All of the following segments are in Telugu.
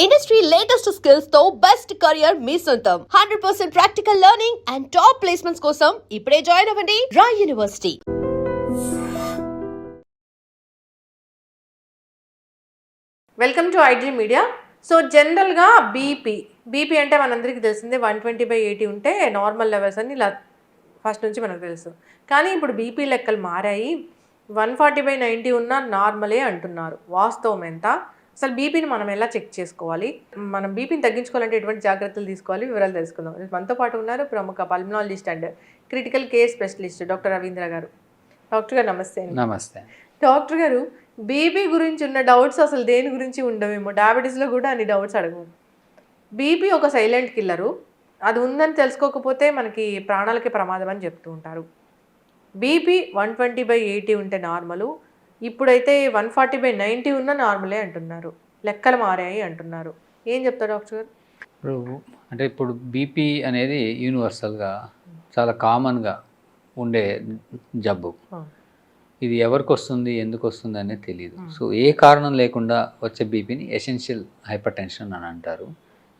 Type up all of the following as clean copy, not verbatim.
ఇండస్ట్రీ లేటెస్ట్ స్కిల్స్ తో బెస్ట్ కెరియర్ మీ సొంతం 100% practical learning and top placements కోసం ఇప్పుడే జాయిన్ అవ్వండి Rai university. Welcome to iDream Media. So జనరల్గా బీపీ అంటే మనందరికీ తెలిసిందే 120/80 ఉంటే నార్మల్ లెవెల్స్ అని ఇలా ఫస్ట్ నుంచి మనకు తెలుసు. కానీ ఇప్పుడు బీపీ లెక్కలు మారాయి. 140/90 ఉన్న నార్మలే అంటున్నారు. వాస్తవం ఎంత? అసలు బీపీని మనం ఎలా చెక్ చేసుకోవాలి? మనం బీపీని తగ్గించుకోవాలంటే ఎటువంటి జాగ్రత్తలు తీసుకోవాలి? వివరాలు తెలుసుకుందాం. మనతో పాటు ఉన్నారు ప్రముఖ pulmonologist and critical care specialist doctor Ravindra గారు. డాక్టర్ గారు నమస్తే. నమస్తే డాక్టర్ గారు, బీపీ గురించి ఉన్న డౌట్స్ అసలు దేని గురించి ఉండవేమో. డయాబెటీస్లో కూడా అన్ని డౌట్స్ అడగము. బీపీ ఒక సైలెంట్ కిల్లరు. అది ఉందని తెలుసుకోకపోతే మనకి ప్రాణాలకి ప్రమాదం అని చెప్తూ ఉంటారు. బీపీ 120/80 ఉంటే నార్మలు, ఇప్పుడైతే 140/90 ఉన్న నార్మలే అంటున్నారు. లెక్కలు మారాయి అంటున్నారు. ఏం చెప్తారు డాక్టర్ గారు? ఇప్పుడు బీపీ అనేది యూనివర్సల్గా చాలా కామన్గా ఉండే జబ్బు. ఇది ఎవరికి వస్తుంది, ఎందుకు వస్తుంది అనేది తెలియదు. సో ఏ కారణం లేకుండా వచ్చే బీపీని ఎసెన్షియల్ హైపర్ టెన్షన్ అని అంటారు.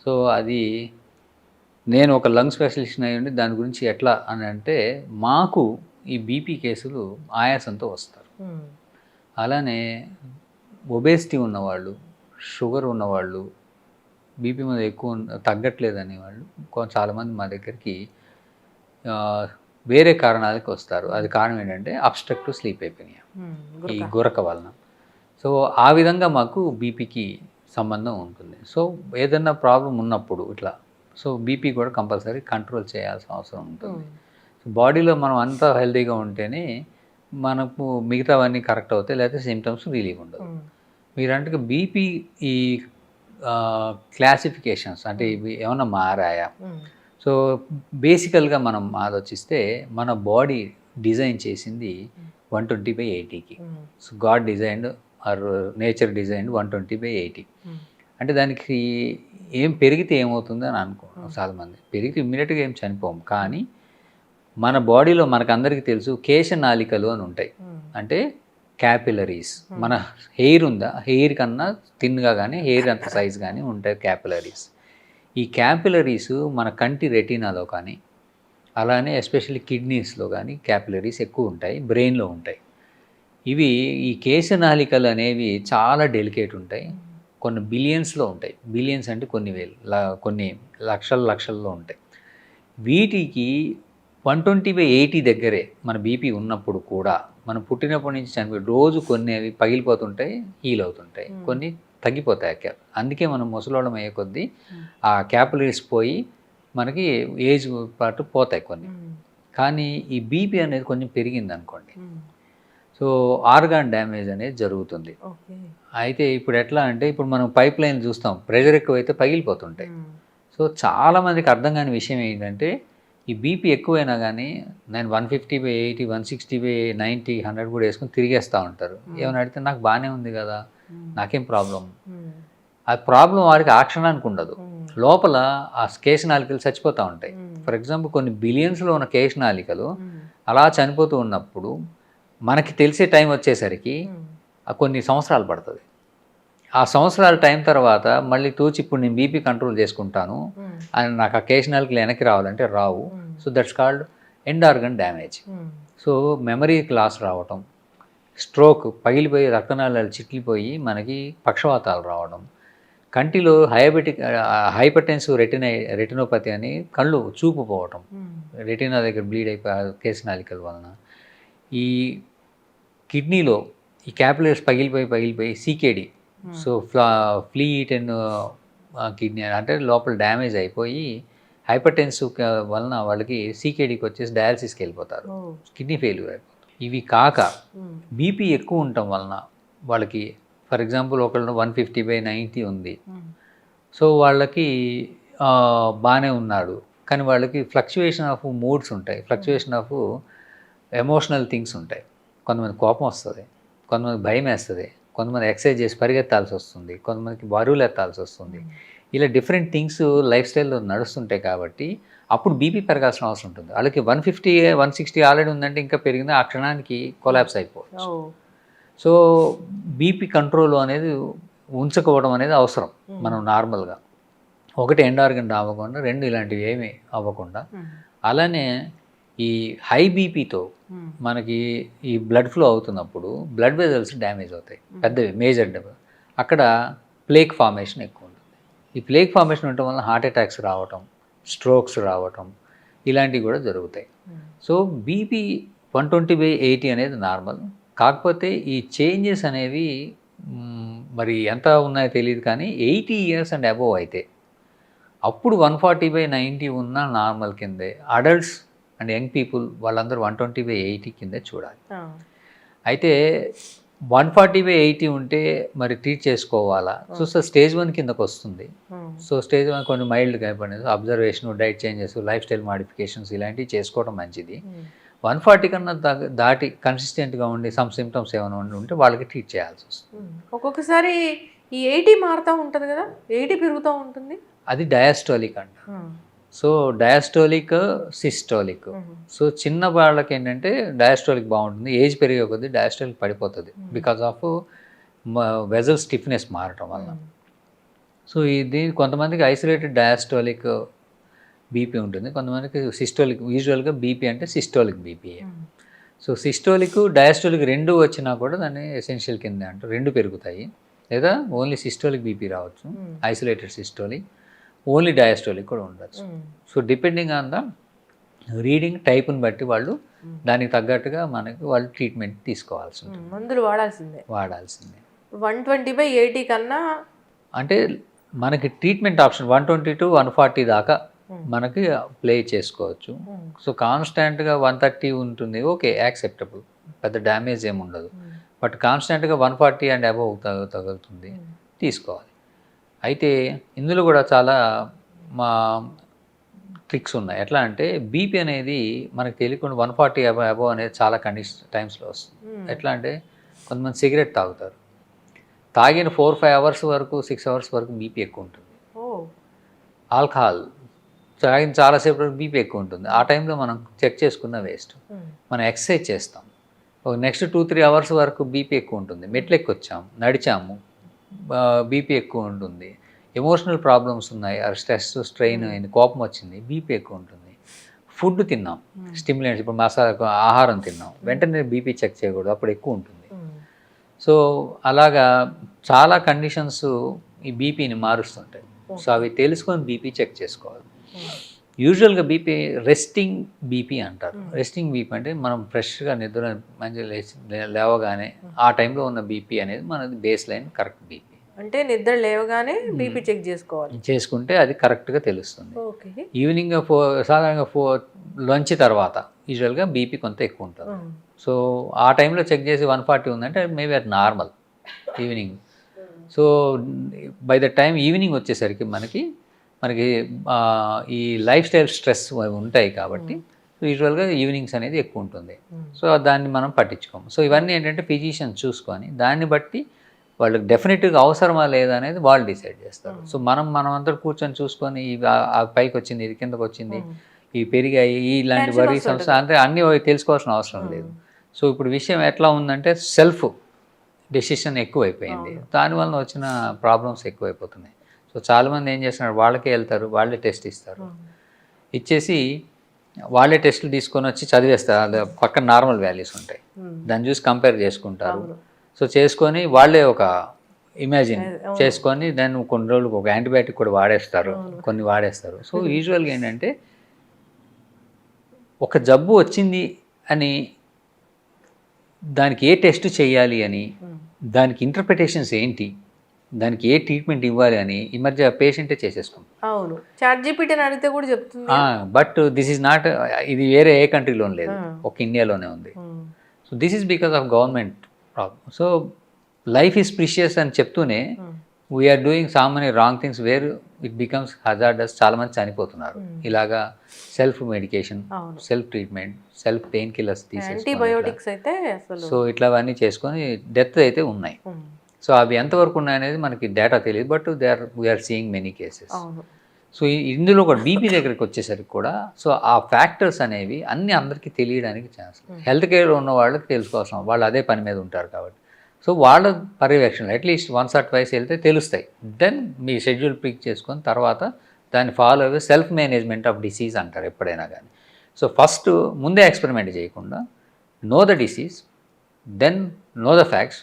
సో అది నేను ఒక లంగ్ స్పెషలిస్ట్ అయ్యండి దాని గురించి ఎట్లా అని అంటే, మాకు ఈ బీపీ కేసులు ఆయాసంతో వస్తారు. అలానే ఒబేసిటీ ఉన్నవాళ్ళు, షుగర్ ఉన్నవాళ్ళు, బీపీ మీద ఎక్కువ తగ్గట్లేదు అనేవాళ్ళు చాలామంది మా దగ్గరికి వేరే కారణాలకి వస్తారు. అది కారణం ఏంటంటే అబ్స్ట్రక్టివ్ స్లీప్ అయిపోయినాయి ఈ గురక వలన. సో ఆ విధంగా మాకు బీపీకి సంబంధం ఉంటుంది. సో ఏదన్నా ప్రాబ్లం ఉన్నప్పుడు ఇట్లా సో బీపీ కూడా కంపల్సరీ కంట్రోల్ చేయాల్సిన అవసరం ఉంటుంది. బాడీలో మనం అంతా హెల్తీగా ఉంటేనే మనకు మిగతావన్నీ కరెక్ట్ అవుతాయి, లేకపోతే సిమ్టమ్స్ రిలీవ్ ఉండదు. మీరంటే బీపీ ఈ క్లాసిఫికేషన్స్ అంటే ఇవి ఏమన్నా మారాయా? సో బేసికల్గా మనం ఆలోచిస్తే మన బాడీ డిజైన్ చేసింది 120/80కి. So God designed or nature designed 120/80. అంటే దానికి ఏం పెరిగితే ఏమవుతుంది అని అనుకుంటున్నాం చాలామంది. పెరిగితే ఇమ్మీడియట్గా ఏం చనిపోము, కానీ మన బాడీలో మనకందరికీ తెలుసు కేశనాళికలు అని ఉంటాయి. అంటే క్యాపిలరీస్. మన హెయిర్ ఉందా, హెయిర్ కన్నా థిన్గా కానీ హెయిర్ అంత సైజ్ కానీ ఉంటాయి క్యాపిలరీస్. ఈ క్యాపిలరీస్ మన కంటి రెటీనాలో కానీ, అలానే ఎస్పెషల్లీ కిడ్నీస్లో కానీ క్యాపిలరీస్ ఎక్కువ ఉంటాయి, బ్రెయిన్లో ఉంటాయి. ఇవి ఈ కేశనాళికలు అనేవి చాలా డెలికేట్ ఉంటాయి. కొన్ని బిలియన్స్లో ఉంటాయి. బిలియన్స్ అంటే కొన్ని వేలు, కొన్ని లక్షల్లో ఉంటాయి. వీటికి 120/80 దగ్గరే మన బీపీ ఉన్నప్పుడు కూడా మనం పుట్టినప్పటి నుంచి చనిపోయి రోజు కొన్ని అవి పగిలిపోతుంటాయి, హీల్ అవుతుంటాయి, కొన్ని తగ్గిపోతాయి. అందుకే మనం ముసలోళ్ళం అయ్యే కొద్దీ ఆ క్యాపిలరీస్ పోయి మనకి ఏజ్ పాటు పోతాయి కొన్ని. కానీ ఈ బీపీ అనేది కొంచెం పెరిగింది అనుకోండి, సో ఆర్గాన్ డ్యామేజ్ అనేది జరుగుతుంది. అయితే ఇప్పుడు ఎట్లా అంటే, ఇప్పుడు మనం పైప్ లైన్ చూస్తాం, ప్రెషర్ ఎక్కువైతే పగిలిపోతుంటాయి. సో చాలామందికి అర్థం కాని విషయం ఏంటంటే, ఈ బీపీ ఎక్కువైనా కానీ నేను 150/80, 160/90, 100 కూడా వేసుకొని తిరిగేస్తూ ఉంటారు. ఏమైనా అడిగితే నాకు బాగానే ఉంది కదా, నాకేం ప్రాబ్లం? ఆ ప్రాబ్లం వారికి ఆ క్షణానికి ఉండదు, లోపల ఆ కేశనాళికలు చచ్చిపోతూ ఉంటాయి. ఫర్ ఎగ్జాంపుల్ కొన్ని బిలియన్స్లో ఉన్న కేశనాళికలు అలా చనిపోతూ ఉన్నప్పుడు మనకి తెలిసే టైం వచ్చేసరికి కొన్ని సంవత్సరాలు పడుతుంది. ఆ సంవత్సరాల టైం తర్వాత మళ్ళీ తూచి ఇప్పుడు నేను బీపీ కంట్రోల్ చేసుకుంటాను అని నాకు ఆ కేశనాళికలు వెనక్కి రావాలంటే రావు. So that's called end organ damage. So మెమరీకి లాస్ రావటం, స్ట్రోక్, పగిలిపోయి రక్తనాళాలు చిట్లిపోయి మనకి పక్షవాతాలు రావడం, కంటిలో హైపర్టెన్సివ్ రెటినోపతి అని కళ్ళు చూపు పోవటం, రెటినా దగ్గర బ్లీడ్ అయిపోయి కేశనాళికల వలన. ఈ కిడ్నీలో ఈ క్యాపిలరీస్ పగిలిపోయి CKD, so flea eaten kidney అంటే లోపల డ్యామేజ్ అయిపోయి హైపర్టెన్సివ్ వలన వాళ్ళకి సీకేడీకి వచ్చేసి డయాలసిస్కి వెళ్ళిపోతారు, కిడ్నీ ఫెయిల్యూర్ అయిపోతారు. ఇవి కాక బీపీ ఎక్కువ ఉండటం వలన వాళ్ళకి, ఫర్ ఎగ్జాంపుల్ ఒకళ్ళు 150/90 ఉంది, సో వాళ్ళకి బాగానే ఉన్నాడు, కానీ వాళ్ళకి ఫ్లక్చువేషన్ ఆఫ్ మూడ్స్ ఉంటాయి, ఫ్లక్చువేషన్ ఆఫ్ ఎమోషనల్ థింగ్స్ ఉంటాయి. కొంతమంది కోపం వస్తుంది, కొంతమంది భయం వేస్తుంది, కొంతమంది ఎక్సర్సైజ్ చేసి పరిగెత్తాల్సి వస్తుంది, కొంతమందికి బరువులు ఎత్తాల్సి వస్తుంది. ఇలా డిఫరెంట్ థింగ్స్ లైఫ్ స్టైల్లో నడుస్తుంటాయి. కాబట్టి అప్పుడు బీపీ పెరగాల్సిన అవసరం ఉంటుంది. వాళ్ళకి 150, 160 ఆల్రెడీ ఉందంటే ఇంకా పెరిగింది, ఆ క్షణానికి కొలాప్స్ అయిపోవచ్చు. సో బీపీ కంట్రోల్ అనేది ఉంచుకోవడం అనేది అవసరం మనం నార్మల్గా. ఒకటి ఎండ్ ఆర్గన్ అవ్వకుండా, రెండు ఇలాంటివి ఏమీ అవ్వకుండా. అలానే ఈ హై బీపీతో మనకి ఈ బ్లడ్ ఫ్లో అవుతున్నప్పుడు బ్లడ్ వెజల్స్ డ్యామేజ్ అవుతాయి, పెద్దవి మేజర్ డ్యామేజ్. అక్కడ ప్లేక్ ఫార్మేషన్ ఎక్కువ ఉంటుంది. ఈ ప్లేక్ ఫార్మేషన్ ఉండటం వల్ల హార్ట్ అటాక్స్ రావటం, స్ట్రోక్స్ రావటం ఇలాంటివి కూడా జరుగుతాయి. సో బీపీ 120/80 అనేది నార్మల్. కాకపోతే ఈ చేంజెస్ అనేవి మరి ఎంత ఉన్నాయో తెలియదు, కానీ 80 years అండ్ అబోవ్ అయితే అప్పుడు 140/90 ఉన్న నార్మల్ కిందే. అడల్ట్స్ అండ్ యంగ్ పీపుల్ వాళ్ళందరూ 120/80 కిందే చూడాలి. అయితే 140/80 ఉంటే మరి ట్రీట్ చేసుకోవాలా? సో స్టేజ్ 1 కిందకు వస్తుంది. సో స్టేజ్ 1 కొన్ని మైల్డ్గా అయిపోయింది. Observation, diet changes, life style modifications ఇలాంటివి చేసుకోవడం మంచిది. 140 కన్నా దాటి కన్సిస్టెంట్గా ఉండి సమ్ సిమ్టమ్స్ ఏమైనా ఉంటే వాళ్ళకి ట్రీట్ చేయాల్సి వస్తుంది. ఒక్కొక్కసారి ఈ 80 మారుతూ ఉంటుంది కదా, 80 పెరుగుతూ ఉంటుంది, అది డయాస్టోలిక్ అంట. So diastolic, systolic. సో చిన్న వాళ్ళకి ఏంటంటే డయాస్టోలిక్ బాగుంటుంది, ఏజ్ పెరిగే కొద్దీ డయాస్టోలిక్ పడిపోతుంది బికాస్ ఆఫ్ వెజల్ స్టిఫ్నెస్ మారటం వల్ల. సో ఇది కొంతమందికి ఐసోలేటెడ్ డయాస్టోలిక్ బీపీ ఉంటుంది, కొంతమందికి సిస్టోలిక్. యూజువల్గా బీపీ అంటే systolic BP. So systolic, diastolic రెండు వచ్చినా కూడా దాన్ని ఎసెన్షియల్ కింద అంటారు. రెండు పెరుగుతాయి, లేదా ఓన్లీ సిస్టోలిక్ బీపీ రావచ్చు, ఐసోలేటెడ్ సిస్టోలిక్, ఓన్లీ డయాస్టోలిక్ కూడా ఉండొచ్చు. So depending on the reading టైప్ని బట్టి వాళ్ళు దానికి తగ్గట్టుగా మనకి వాళ్ళు ట్రీట్మెంట్ తీసుకోవాల్సి ఉంటుంది. మందులు వాడాల్సిందే. 120/80 కన్నా అంటే మనకి ట్రీట్మెంట్ ఆప్షన్ 120 to 140 దాకా మనకి ప్లే చేసుకోవచ్చు. సో కాన్స్టాంట్గా 130 ఉంటుంది, ఓకే, యాక్సెప్టబుల్, పెద్ద డ్యామేజ్ ఏమి ఉండదు. బట్ కాన్స్టాంట్గా 140 అండ్ అబోవ్ తగులుతుంది, తీసుకోవాలి. అయితే ఇందులో కూడా చాలా మా ట్రిక్స్ ఉన్నాయి. ఎట్లా అంటే బీపీ అనేది మనకు తెలియకుండా 140 అబోవ్ అనేది చాలా టైమ్స్లో వస్తుంది. ఎట్లా అంటే కొంతమంది సిగరెట్ తాగుతారు, తాగిన 4-5 hours వరకు, 6 hours వరకు బీపీ ఎక్కువ ఉంటుంది. ఆల్కహాల్ తాగిన చాలాసేపు వరకు బీపీ ఎక్కువ ఉంటుంది. ఆ టైంలో మనం చెక్ చేసుకున్న వేస్ట్. మనం ఎక్సర్సైజ్ చేస్తాం, ఒక నెక్స్ట్ 2-3 hours వరకు బీపీ ఎక్కువ ఉంటుంది. మెట్లు ఎక్కొచ్చాము, నడిచాము, బీపీ ఎక్కువ ఉంటుంది. ఎమోషనల్ ప్రాబ్లమ్స్ ఉన్నాయి, స్ట్రెస్, స్ట్రెయిన్ అయింది, కోపం వచ్చింది, బీపీ ఎక్కువ ఉంటుంది. ఫుడ్ తిన్నాం, స్టిమ్యులెంట్స్, ఇప్పుడు మసాలా ఆహారం తిన్నాం, వెంటనే బీపీ చెక్ చేయకూడదు, అప్పుడు ఎక్కువ ఉంటుంది. సో అలాగా చాలా కండిషన్స్ ఈ బీపీని మారుస్తుంటాయి. సో అవి తెలుసుకొని బీపీ చెక్ చేసుకోవాలి. యూజువల్గా బీపీ రెస్టింగ్ బీపీ అంటారు. రెస్టింగ్ బీపీ అంటే మనం ఫ్రెష్గా నిద్ర మంచిగా లేవగానే ఆ టైంలో ఉన్న బీపీ అనేది మనది బేస్ లైన్ కరెక్ట్ బీపీ. అంటే నిద్ర లేవగానే బీపీ చెక్ చేసుకోవాలి, చేసుకుంటే అది కరెక్ట్గా తెలుస్తుంది. ఈవినింగ్ సాధారణంగా లంచ్ తర్వాత యూజువల్గా బీపీ కొంత ఎక్కువ ఉంటుంది. సో ఆ టైంలో చెక్ చేసి 140 ఉందంటే మేబీ అది normal evening. So by the time evening వచ్చేసరికి మనకి ఈ లైఫ్ స్టైల్ స్ట్రెస్ ఉంటాయి కాబట్టి యూజువల్గా ఈవినింగ్స్ అనేది ఎక్కువ ఉంటుంది. సో దాన్ని మనం పట్టించుకోము. సో ఇవన్నీ ఏంటంటే ఫిజిషియన్ చూసుకొని దాన్ని బట్టి వాళ్ళకి డెఫినెట్గా అవసరమా లేదా అనేది వాళ్ళు డిసైడ్ చేస్తారు. సో మనం అందరూ కూర్చొని చూసుకొని పైకి వచ్చింది, ఇది కిందకు వచ్చింది, ఇవి పెరిగాయి, ఇలాంటి వరీ సమస్య అంటే అన్నీ తెలుసుకోవాల్సిన అవసరం లేదు. సో ఇప్పుడు విషయం ఎట్లా ఉందంటే సెల్ఫ్ డెసిషన్ ఎక్కువైపోయింది, దానివల్ల వచ్చిన ప్రాబ్లమ్స్ ఎక్కువైపోతున్నాయి. సో చాలామంది ఏం చేస్తున్నారు, వాళ్ళకే వెళ్తారు, వాళ్ళే టెస్ట్ ఇస్తారు, ఇచ్చేసి వాళ్ళే టెస్టులు తీసుకొని వచ్చి చదివేస్తారు. అది పక్కన నార్మల్ వాల్యూస్ ఉంటాయి, దాన్ని చూసి కంపేర్ చేసుకుంటారు. సో చేసుకొని వాళ్ళే ఒక ఇమాజిన్ చేసుకొని దాన్ని కొన్ని రోజులకు ఒక యాంటీబయాటిక్ కూడా వాడేస్తారు, కొన్ని వాడేస్తారు. సో యూజువల్గా ఏంటంటే ఒక జబ్బు వచ్చింది అని దానికి ఏ టెస్ట్ చేయాలి అని, దానికి ఇంటర్ప్రిటేషన్స్ ఏంటి, దానికి ఏ ట్రీట్మెంట్ ఇవ్వాలి అని ఈ మధ్య పేషెంటే చేసేసుకుంటాం. అవును, చాట్‌జీపీటీని అడిగితే కూడా చెప్తుంది. బట్ దిస్ ఈజ్ నాట్, ఇది వేరే ఏ కంట్రీలో లేదు, ఒక ఇండియాలోనే ఉంది. So this is because of government problem. So life is precious అని చెప్తూనే we are doing so many wrong things where it becomes hazardous. చాలామంది చనిపోతున్నారు ఇలాగా self medication, self treatment, self pain killers antibiotics అయితే. సో ఇట్లావన్నీ చేసుకొని డెత్ అయితే ఉన్నాయి. సో అవి ఎంతవరకు ఉన్నాయనేది మనకి డేటా తెలియదు, but we are seeing many cases. So ఇందులో కూడా బీపీ దగ్గరికి వచ్చేసరికి కూడా సో ఆ ఫ్యాక్టర్స్ అనేవి అన్నీ అందరికీ తెలియడానికి ఛాన్స్. హెల్త్ కేర్లో ఉన్న వాళ్ళకి తెలుసుకోవాల్సిన వాళ్ళు అదే పని మీద ఉంటారు కాబట్టి. సో సో వాళ్ళ పర్యవేక్షణలో అట్లీస్ట్ వన్స్ ఆర్ ట్వైస్ వెళ్తే తెలుస్తాయి. దెన్ మీ షెడ్యూల్ పిక్ చేసుకొని తర్వాత దాన్ని ఫాలో అయ్యే సెల్ఫ్ మేనేజ్మెంట్ ఆఫ్ డిసీజ్ అంటారు ఎప్పుడైనా కానీ. సో ఫస్ట్ ముందే ఎక్స్పెరిమెంట్ చేయకుండా know the disease, then know the facts,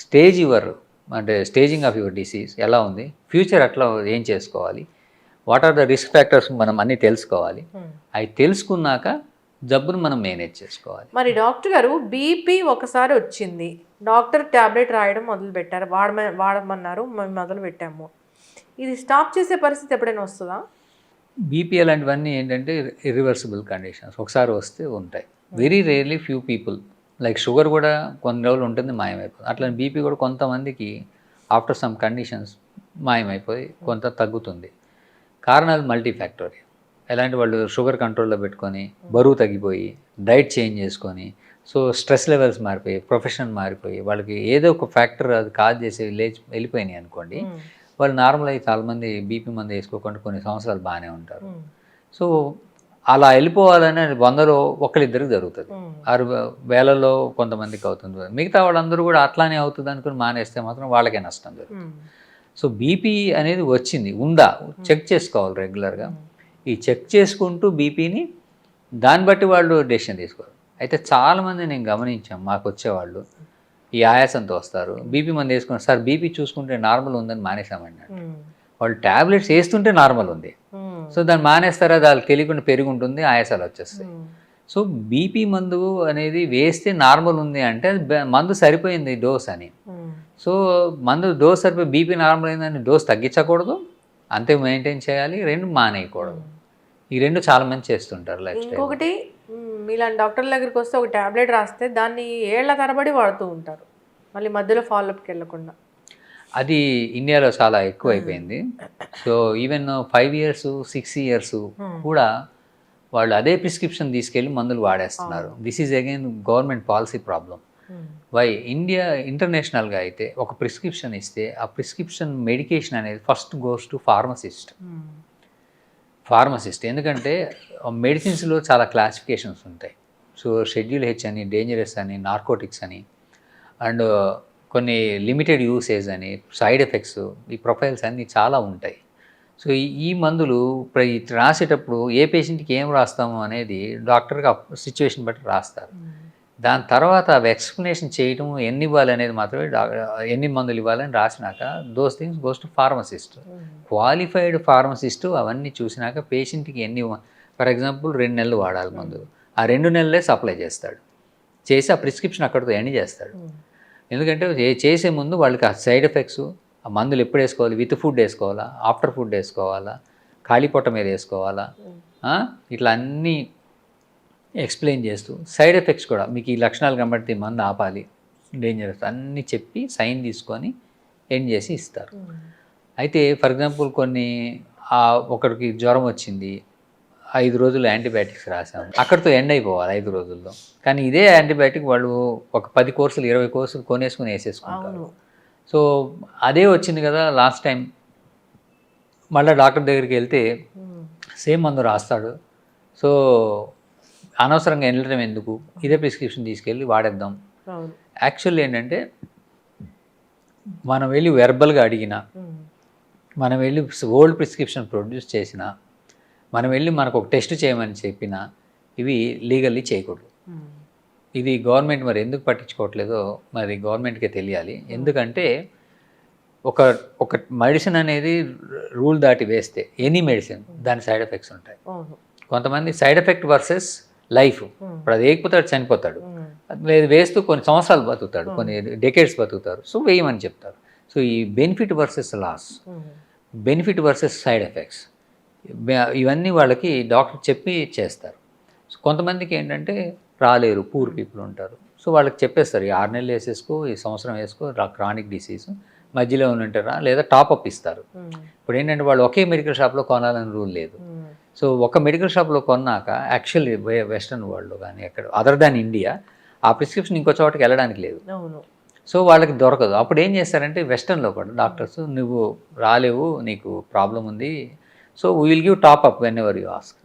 staging of your disease ఎలా ఉంది, ఫ్యూచర్ అట్లా ఏం చేసుకోవాలి, what are the risk factors మనం అన్నీ తెలుసుకోవాలి. అవి తెలుసుకున్నాక జబ్బును మనం మేనేజ్ చేసుకోవాలి. మరి డాక్టర్ గారు బీపీ ఒకసారి వచ్చింది, డాక్టర్ ట్యాబ్లెట్ రాయడం మొదలు పెట్టారు, వాడమన్నారు, మేము మొదలు పెట్టాము, ఇది స్టాప్ చేసే పరిస్థితి ఎప్పుడైనా వస్తుందా? బీపీ అలాంటివన్నీ ఏంటంటే ఇర్రివర్సిబుల్ కండిషన్స్, ఒకసారి వస్తే ఉంటాయి. Very rarely few people, like sugar కూడా కొన్ని రోజులు ఉంటుంది మాయమైపోతుంది, అట్లా బీపీ కూడా కొంతమందికి ఆఫ్టర్ సమ్ కండిషన్స్ మాయమైపోయి కొంత తగ్గుతుంది. కారణాలు మల్టీఫ్యాక్టోరియల్. ఎలాంటి వాళ్ళు షుగర్ కంట్రోల్లో పెట్టుకొని బరువు తగ్గిపోయి డైట్ చేంజ్ చేసుకొని, సో స్ట్రెస్ లెవెల్స్ మారిపోయి, ప్రొఫెషన్ మారిపోయి, వాళ్ళకి ఏదో ఒక ఫ్యాక్టర్ అది కాజ్ చేసి వెళ్ళిపోయినాయి అనుకోండి, వాళ్ళు నార్మల్ అయ్యి చాలామంది బీపీ మందు వేసుకోకుండా కొన్ని సంవత్సరాలు బాగానే ఉంటారు. సో అలా వెళ్ళిపోవాలని 100లో ఒకరిద్దరికి జరుగుతుంది, 6,000లో కొంతమందికి అవుతుంది. మిగతా వాళ్ళందరూ కూడా అట్లానే అవుతుంది అనుకుని మానేస్తే మాత్రం వాళ్ళకే నష్టం జరుగుతుంది. సో బీపీ అనేది వచ్చింది ఉందా చెక్ చేసుకోవాలి రెగ్యులర్గా. ఈ చెక్ చేసుకుంటూ బీపీని దాన్ని బట్టి వాళ్ళు డెసిషన్ తీసుకోవాలి. అయితే చాలామంది నేను గమనించాం, మాకు వచ్చేవాళ్ళు ఈ ఆయాసంతో వస్తారు, బీపీ మంది వేసుకున్నారు, సార్ బీపీ చూసుకుంటే నార్మల్ ఉందని మానేసామండి. వాళ్ళు ట్యాబ్లెట్స్ వేస్తుంటే నార్మల్ ఉంది, సో దాన్ని మానేస్తారా, దానికి తెలియకుండా పెరిగి ఉంటుంది, ఆయాసాలు వచ్చేస్తాయి. సో బీపీ మందు అనేది వేస్తే నార్మల్ ఉంది అంటే మందు సరిపోయింది డోస్ అని. సో మందు డోస్ సరిపోయి బీపీ నార్మల్ అయిందని డోస్ తగ్గించకూడదు, అంతే మెయింటైన్ చేయాలి, 2 మానేయకూడదు. ఈ 2 చాలా మంది చేస్తుంటారు లైఫ్ స్టైల్. ఇంకొకటి మీలాంటి డాక్టర్ల దగ్గరికి వస్తే ఒక ట్యాబ్లెట్ రాస్తే దాన్ని ఏళ్ల తరబడి వాడుతూ ఉంటారు, మళ్ళీ మధ్యలో ఫాలోఅప్కి వెళ్ళకుండా. అది ఇండియాలో చాలా ఎక్కువ అయిపోయింది. సో ఈవెన్ 5 years 6 years కూడా వాళ్ళు అదే ప్రిస్క్రిప్షన్ తీసుకెళ్ళి మందులు వాడేస్తున్నారు. This is again government policy problem. Why India ఇంటర్నేషనల్గా అయితే ఒక ప్రిస్క్రిప్షన్ ఇస్తే ఆ ప్రిస్క్రిప్షన్ మెడికేషన్ అనేది ఫస్ట్ గోస్ టు ఫార్మసిస్ట్. ఎందుకంటే మెడిసిన్స్లో చాలా క్లాసిఫికేషన్స్ ఉంటాయి. సో షెడ్యూల్ హెచ్ అని, డేంజరస్ అని, నార్కోటిక్స్ అని, అండ్ కొన్ని లిమిటెడ్ యూసేజ్ అని, సైడ్ ఎఫెక్ట్స్, ఈ ప్రొఫైల్స్ అన్నీ చాలా ఉంటాయి. సో ఈ మందులు రాసేటప్పుడు ఏ పేషెంట్కి ఏం రాస్తాము అనేది డాక్టర్గా సిచ్యువేషన్ బట్టి రాస్తారు. దాని తర్వాత అవి ఎక్స్ప్లెనేషన్ చేయటం, ఎన్ని ఇవ్వాలి అనేది మాత్రమే, ఎన్ని మందులు ఇవ్వాలని రాసినాక those things goes to pharmacist. Qualified pharmacist అవన్నీ చూసినాక పేషెంట్కి ఎన్ని, ఫర్ ఎగ్జాంపుల్ 2 నెలలు వాడాలి మందులు, ఆ 2 నెలలే సప్లై చేస్తాడు, చేసి ఆ ప్రిస్క్రిప్షన్ అక్కడితో ఎండ్ చేస్తాడు. ఎందుకంటే చేసే ముందు వాళ్ళకి ఆ సైడ్ ఎఫెక్ట్స్, ఆ మందులు ఎప్పుడు వేసుకోవాలి, విత్ ఫుడ్ వేసుకోవాలా, ఆఫ్టర్ ఫుడ్ వేసుకోవాలా, ఖాళీ పొట్ట మీద వేసుకోవాలా, ఇట్లా అన్నీ ఎక్స్ప్లెయిన్ చేస్తూ సైడ్ ఎఫెక్ట్స్ కూడా మీకు ఈ లక్షణాలు కనబడితే మందు ఆపాలి, డేంజరస్ అన్నీ చెప్పి సైన్ తీసుకొని ఎండ్ చేసి ఇస్తారు. అయితే ఫర్ ఎగ్జాంపుల్ కొన్ని ఒకరికి జ్వరం వచ్చింది, 5 రోజులు యాంటీబయాటిక్స్ రాసాము, అక్కడితో ఎండ్ అయిపోవాలి 5 రోజుల్లో. కానీ ఇదే యాంటీబయాటిక్ వాళ్ళు ఒక 10 కోర్సులు 20 కోర్సులు కొనేసుకుని వేసేసుకుంటారు. సో అదే వచ్చింది కదా లాస్ట్ టైం, మళ్ళీ డాక్టర్ దగ్గరికి వెళ్తే సేమ్ మందు రాస్తాడు. సో అనవసరంగా వెళ్ళడం ఎందుకు, ఇదే ప్రిస్క్రిప్షన్ తీసుకెళ్ళి వాడేద్దాం. యాక్చువల్లీ ఏంటంటే మనం వెళ్ళి వెర్బల్గా అడిగినా, మనం వెళ్ళి ఓల్డ్ ప్రిస్క్రిప్షన్ ప్రొడ్యూస్ చేసినా, మనం వెళ్ళి మనకు ఒక టెస్ట్ చేయమని చెప్పినా ఇవి లీగల్లీ చేయకూడదు. ఇది గవర్నమెంట్ మరి ఎందుకు పట్టించుకోవట్లేదో మరి గవర్నమెంట్కే తెలియాలి. ఎందుకంటే ఒక మెడిసిన్ అనేది రూల్ దాటి వేస్తే ఎనీ మెడిసిన్ దాని సైడ్ ఎఫెక్ట్స్ ఉంటాయి. కొంతమంది సైడ్ ఎఫెక్ట్ వర్సెస్ లైఫ్, ఇప్పుడు అది వేయకపోతాడు చనిపోతాడు, లేదు వేస్తూ కొన్ని సంవత్సరాలు బతుకుతాడు, కొన్ని డెకేడ్స్ బతుకుతారు, సో వేయమని చెప్తారు. సో ఈ benefit versus loss, benefit versus side effects, ఇవన్నీ వాళ్ళకి డాక్టర్ చెప్పి చేస్తారు. సో కొంతమందికి ఏంటంటే రాలేరు, పూర్ పీపుల్ ఉంటారు, సో వాళ్ళకి చెప్పేస్తారు ఈ 6 నెలలు వేసేసుకో, ఈ సంవత్సరం వేసుకో, క్రానిక్ డిసీజ్, మధ్యలో ఉంటారా లేదా టాప్అప్ ఇస్తారు. ఇప్పుడు ఏంటంటే వాళ్ళు ఒకే మెడికల్ షాప్లో కొనాలని రూల్ లేదు. సో ఒక మెడికల్ షాప్లో కొన్నాక యాక్చువల్లీ వెస్ట్రన్ వరల్డ్లో కానీ ఎక్కడ అదర్ దాన్ ఇండియా ఆ ప్రిస్క్రిప్షన్ ఇంకో చోటకి వెళ్ళడానికి లేదు. సో వాళ్ళకి దొరకదు. అప్పుడు ఏం చేస్తారంటే వెస్టర్న్లో కూడా డాక్టర్స్, నువ్వు రాలేవు, నీకు ప్రాబ్లం ఉంది, so we will give top-up when ever you ask.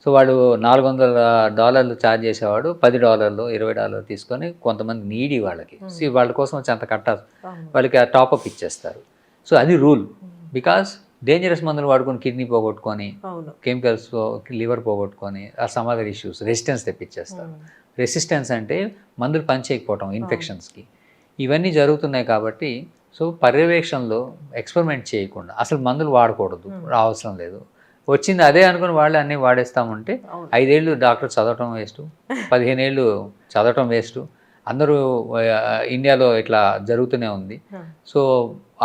So వాడు $400 ఛార్జ్ చేసేవాడు $10 $20 తీసుకొని కొంతమంది నీడి వాళ్ళకి వాళ్ళ కోసం వచ్చి అంత కట్టాలి, వాళ్ళకి ఆ టాప్అప్ ఇచ్చేస్తారు. సో అది రూల్. బికాస్ డేంజరస్ మందులు వాడుకొని కిడ్నీ పోగొట్టుకొని, కెమికల్స్ లివర్ పోగొట్టుకొని, ఆ సమ్ అదర్ ఇష్యూస్ రెసిస్టెన్స్ తెప్పించేస్తారు. రెసిస్టెన్స్ అంటే మందులు పనిచేయకపోవటం ఇన్ఫెక్షన్స్కి, ఇవన్నీ జరుగుతున్నాయి. కాబట్టి సో పర్యవేక్షణలో ఎక్స్పెరిమెంట్ చేయకుండా అసలు మందులు వాడకూడదు, అవసరం లేదు, వచ్చింది అదే అనుకుని వాళ్ళే అన్నీ వాడేస్తామంటే 5 ఏళ్ళు డాక్టర్ చదవటం వేస్ట్, 15 ఏళ్ళు చదవటం వేస్ట్. అందరూ ఇండియాలో ఇట్లా జరుగుతూనే ఉంది. సో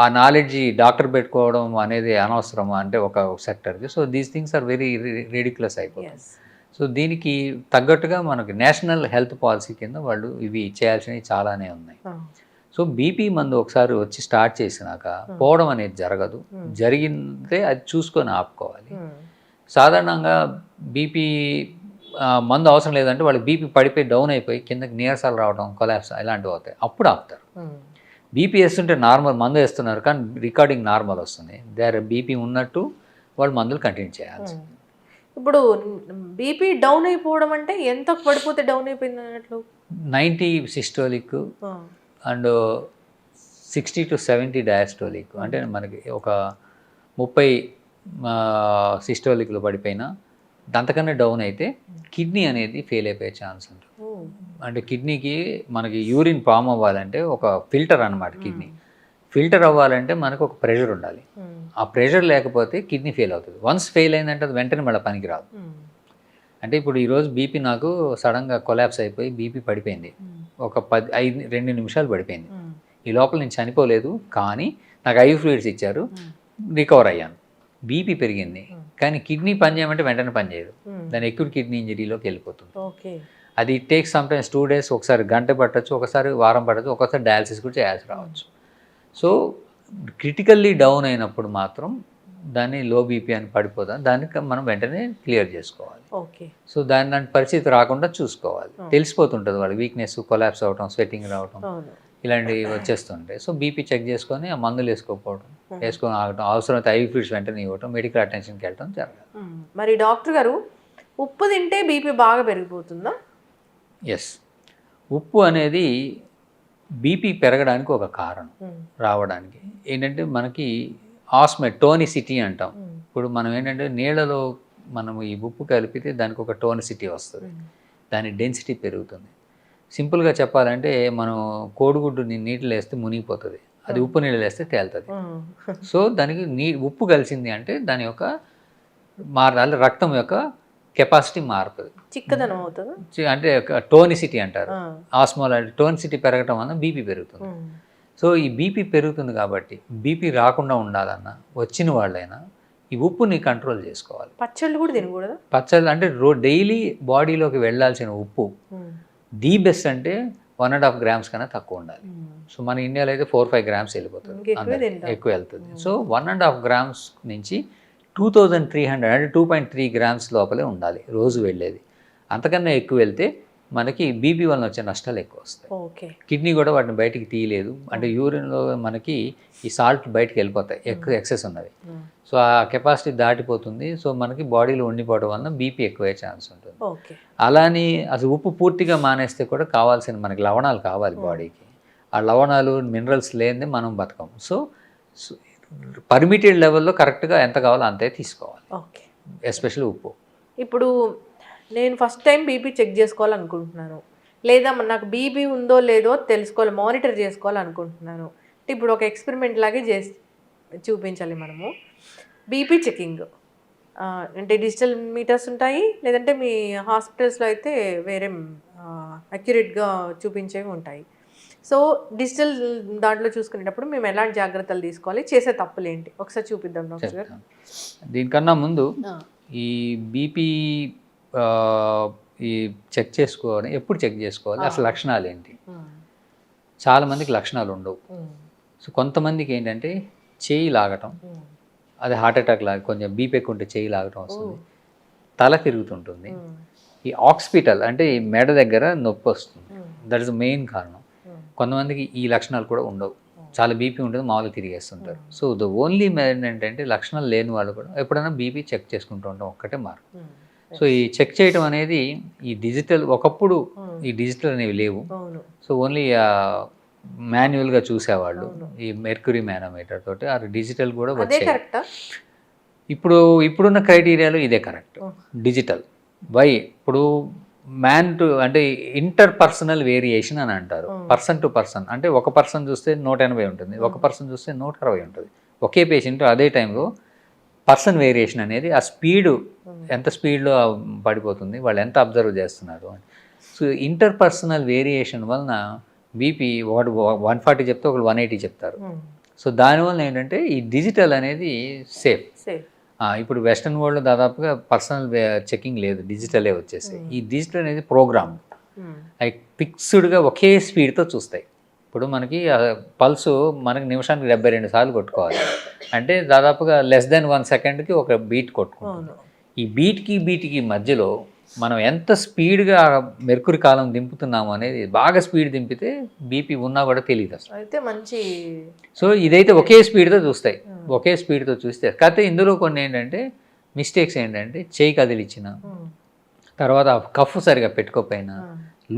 ఆ నాలెడ్జ్ డాక్టర్ పెట్టుకోవడం అనేది అనవసరం అంటే ఒక సెక్టర్కి. So these things are very ridiculous అయిపోతుంది. సో దీనికి తగ్గట్టుగా మనకి నేషనల్ హెల్త్ పాలసీ కింద వాళ్ళు ఇవి చేయాల్సినవి చాలానే ఉన్నాయి. సో బీపీ మందు ఒకసారి వచ్చి స్టార్ట్ చేసినాక పోవడం అనేది జరగదు. జరిగితే అది చూసుకొని ఆపుకోవాలి. సాధారణంగా బీపీ మందు అవసరం లేదంటే వాళ్ళకి బీపీ పడిపోయి డౌన్ అయిపోయి కిందకి నీరసాలు రావడం, కొలాప్స్ ఇలాంటివి అవుతాయి, అప్పుడు ఆపుతారు. బీపీ వేస్తుంటే నార్మల్ మందు వేస్తున్నారు కానీ రికార్డింగ్ నార్మల్ వస్తుంది, దేర్ బీపీ ఉన్నట్టు వాళ్ళు మందులు కంటిన్యూ చేయాల్సి. ఇప్పుడు బీపీ డౌన్ అయిపోవడం అంటే ఎంత పడిపోతే డౌన్ అయిపోయింది అన్నట్లు? 90 సిస్టోలిక్ అండ్ 60 to 70 డయాస్టోలిక్. అంటే మనకి ఒక 30 సిస్టోలిక్లు పడిపోయినా అంతకన్నా డౌన్ అయితే కిడ్నీ అనేది ఫెయిల్ అయిపోయే ఛాన్స్ ఉంటుంది. అంటే కిడ్నీకి మనకి యూరిన్ ఫామ్ అవ్వాలంటే ఒక ఫిల్టర్ అనమాట. కిడ్నీ ఫిల్టర్ అవ్వాలంటే మనకు ఒక ప్రెషర్ ఉండాలి. ఆ ప్రెషర్ లేకపోతే కిడ్నీ ఫెయిల్ అవుతుంది. వన్స్ ఫెయిల్ అయిందంటే అది వెంటనే మళ్ళీ పనికి రాదు. అంటే ఇప్పుడు ఈరోజు బీపీ నాకు సడన్గా కొలాప్స్ అయిపోయి బీపీ పడిపోయింది, ఒక 2 నిమిషాలు పడిపోయింది. ఈ లోపల నేను చనిపోలేదు కానీ నాకు ఐ ఫ్లూయిడ్స్ ఇచ్చారు, రికవర్ అయ్యాను. బీపీ పెరిగింది కానీ కిడ్నీ పని చేయమంటే వెంటనే పని చేయదు, దాని ఎక్యూట్ కిడ్నీ ఇంజరీలోకి వెళ్ళిపోతుంది. అది టేక్స్ సమ్టైమ్స్ 2 days, ఒకసారి గంట పట్టచ్చు, ఒకసారి వారం పట్టచ్చు, ఒకసారి డయాలసిస్ కూడా చేయాల్సి రావచ్చు. సో క్రిటికల్లీ డౌన్ అయినప్పుడు మాత్రం దాన్ని లో బీపీ అని పడిపోతాం, దానికి మనం వెంటనే క్లియర్ చేసుకోవాలి. సో దాని పరిస్థితి రాకుండా చూసుకోవాలి. తెలిసిపోతుంటుంది వాళ్ళకి వీక్నెస్, కొలాప్స్ అవటం, స్వెట్టింగ్ రావటం ఇలాంటివి వచ్చేస్తుంటాయి. సో బీపీ చెక్ చేసుకొని ఆ మందులు వేసుకోకపోవడం, వేసుకొని ఆగటం, అవసరమైతే ఐ ఫ్లూయిడ్స్ వెంటనే ఇవ్వటం, మెడికల్ అటెన్షన్కి వెళ్ళటం జరగాలి. మరి డాక్టర్ గారు, ఉప్పు తింటే బీపీ బాగా పెరిగిపోతుందా? ఎస్, ఉప్పు అనేది బీపీ పెరగడానికి ఒక కారణం రావడానికి. ఏంటంటే మనకి టోనిసిటీ అంటాం. ఇప్పుడు మనం ఏంటంటే నీళ్ళలో మనం ఈ ఉప్పు కలిపితే దానికి ఒక టోనిసిటీ వస్తుంది, దాని డెన్సిటీ పెరుగుతుంది. సింపుల్గా చెప్పాలంటే మనం కోడిగుడ్డు నీటిలో వేస్తే మునిగిపోతుంది, అది ఉప్పు నీళ్ళు వేస్తే తేలుతుంది. సో దానికి ఉప్పు కలిసింది అంటే దాని యొక్క మారాలి, రక్తం యొక్క కెపాసిటీ మారుతుంది, చిక్కదనం అవుతుంది. అంటే టోనిసిటీ అంటారు. ఆస్మోలారిటీ, టోనిసిటీ పెరగటం వల్ల బీపీ పెరుగుతుంది. సో ఈ బీపీ పెరుగుతుంది కాబట్టి బీపీ రాకుండా ఉండాలన్నా వచ్చిన వాళ్ళైనా ఈ ఉప్పుని కంట్రోల్ చేసుకోవాలి. పచ్చళ్ళు కూడా తినకూడదు. పచ్చళ్ళు అంటే డైలీ బాడీలోకి వెళ్ళాల్సిన ఉప్పు ది బెస్ట్ అంటే 1.5 grams కన్నా తక్కువ ఉండాలి. సో మన ఇండియాలో అయితే 4-5 grams వెళ్ళిపోతుంది, ఎక్కువ వెళ్తుంది. సో 1.5 grams నుంచి 2300 అంటే 2.3 grams లోపలే ఉండాలి రోజు వెళ్ళేది. అంతకన్నా ఎక్కువ వెళ్తే మనకి బీపీ వలన వచ్చే నష్టాలు ఎక్కువ వస్తాయి. కిడ్నీ కూడా వాటిని బయటికి తీయలేదు, అంటే యూరిన్లో మనకి ఈ సాల్ట్ బయటికి వెళ్ళిపోతాయి, ఎక్కువ ఎక్సెస్ ఉన్నది. సో ఆ కెపాసిటీ దాటిపోతుంది. సో మనకి బాడీలో ఉండిపోవడం వలన బీపీ ఎక్కువే ఛాన్స్ ఉంటుంది. అలాని అసలు ఉప్పు పూర్తిగా మానేస్తే కూడా కావాల్సిన మనకి లవణాలు కావాలి బాడీకి. ఆ లవణాలు మినరల్స్ లేనిదే మనం బతకం. సో పర్మిటెడ్ లెవెల్లో కరెక్ట్గా ఎంత కావాలో అంతే తీసుకోవాలి, ఎస్పెషల్లీ ఉప్పు. ఇప్పుడు నేను ఫస్ట్ టైం బీపీ చెక్ చేసుకోవాలనుకుంటున్నాను, లేదా నాకు బీపీ ఉందో లేదో తెలుసుకోవాలి, మానిటర్ చేసుకోవాలనుకుంటున్నాను. ఇప్పుడు ఒక ఎక్స్పెరిమెంట్ లాగే చూపించాలి మనము. బీపీ చెకింగ్ అంటే డిజిటల్ మీటర్స్ ఉంటాయి, లేదంటే మీ హాస్పిటల్స్లో అయితే వేరే అక్యురేట్గా చూపించేవి ఉంటాయి. సో డిజిటల్ దాంట్లో చూసుకునేటప్పుడు మేము ఎలాంటి జాగ్రత్తలు తీసుకోవాలి, చేసే తప్పులు ఏంటి ఒకసారి చూపిద్దాం డాక్టర్ గారు. దీనికన్నా ముందు ఈ బీపీ ఈ చెక్ చేసుకోవాలి, ఎప్పుడు చెక్ చేసుకోవాలి, అసలు లక్షణాలు ఏంటి? చాలామందికి లక్షణాలు ఉండవు. సో కొంతమందికి ఏంటంటే చేయి లాగటం, అది హార్ట్ అటాక్ లాగా, కొంచెం బీపీ ఎక్కువ ఉంటే చేయి లాగటం వస్తుంది, తల తిరుగుతుంటుంది, ఈ ఆక్సిపిటల్ అంటే ఈ మెడ దగ్గర నొప్పి వస్తుంది, దట్ ఇస్ ద మెయిన్ కారణం. కొంతమందికి ఈ లక్షణాలు కూడా ఉండవు, చాలా బీపీ ఉంటుంది, మామూలుగా తిరిగేస్తుంటారు. సో ద ఓన్లీ ఏంటంటే లక్షణాలు లేని వాళ్ళు కూడా ఎప్పుడైనా బీపీ చెక్ చేసుకుంటూ ఉంటాం, ఒక్కటే మార్గం. సో ఈ చెక్ చేయడం అనేది ఈ డిజిటల్, ఒకప్పుడు ఈ డిజిటల్ అనేవి లేవు. అవును. సో ఓన్లీ మాన్యువల్గా చూసేవాళ్ళు ఈ మెర్క్యూరీ మానోమీటర్ తోటి. ఆ డిజిటల్ కూడా అదే వచ్చాయి. కరెక్టా? ఇప్పుడున్న క్రైటీరియాలో ఇదే కరెక్ట్, డిజిటల్. వై? ఇప్పుడు మ్యాన్ టు అంటే ఇంటర్ పర్సనల్ వేరియేషన్ అని అంటారు. పర్సన్ టు పర్సన్ అంటే ఒక పర్సన్ చూస్తే 180 ఉంటుంది, ఒక పర్సన్ చూస్తే 160 ఉంటుంది. ఒకే పేషెంట్ అదే టైంలో పర్సన్ వేరియేషన్ అనేది ఆ స్పీడు ఎంత స్పీడ్లో పడిపోతుంది, వాళ్ళు ఎంత అబ్జర్వ్ చేస్తున్నారు అని. సో ఇంటర్ పర్సనల్ వేరియేషన్ వలన బీపీ ఒకటి 140 చెప్తే ఒకళ్ళు 180 చెప్తారు. సో దానివల్ల ఏంటంటే ఈ డిజిటల్ అనేది సేఫ్. ఇప్పుడు వెస్ట్రన్ వరల్డ్లో దాదాపుగా పర్సనల్ చెకింగ్ లేదు, డిజిటలే వచ్చేసాయి. ఈ డిజిటల్ అనేది ప్రోగ్రామ్ లైక్ ఫిక్స్డ్గా ఒకే స్పీడ్తో చూస్తాయి. ఇప్పుడు మనకి పల్సు మనకి నిమిషానికి 72 సార్లు కొట్టుకోవాలి అంటే దాదాపుగా లెస్ దెన్ 1 సెకండ్కి ఒక బీట్ కొట్టుకుంటాం. ఈ బీట్కి మధ్యలో మనం ఎంత స్పీడ్గా మెర్కురీ కాలం దింపుతున్నాము అనేది, బాగా స్పీడ్ దింపితే బీపీ ఉన్నా కూడా తెలియదు అసలు. అయితే మంచి. సో ఇదైతే ఒకే స్పీడ్తో చూస్తాయి, ఒకే స్పీడ్తో చూస్తే. కాకపోతే ఇందులో కొన్ని ఏంటంటే మిస్టేక్స్ ఏంటంటే చేయి కదిలిచ్చిన తర్వాత కఫ్ సరిగా పెట్టుకోకపోయినా,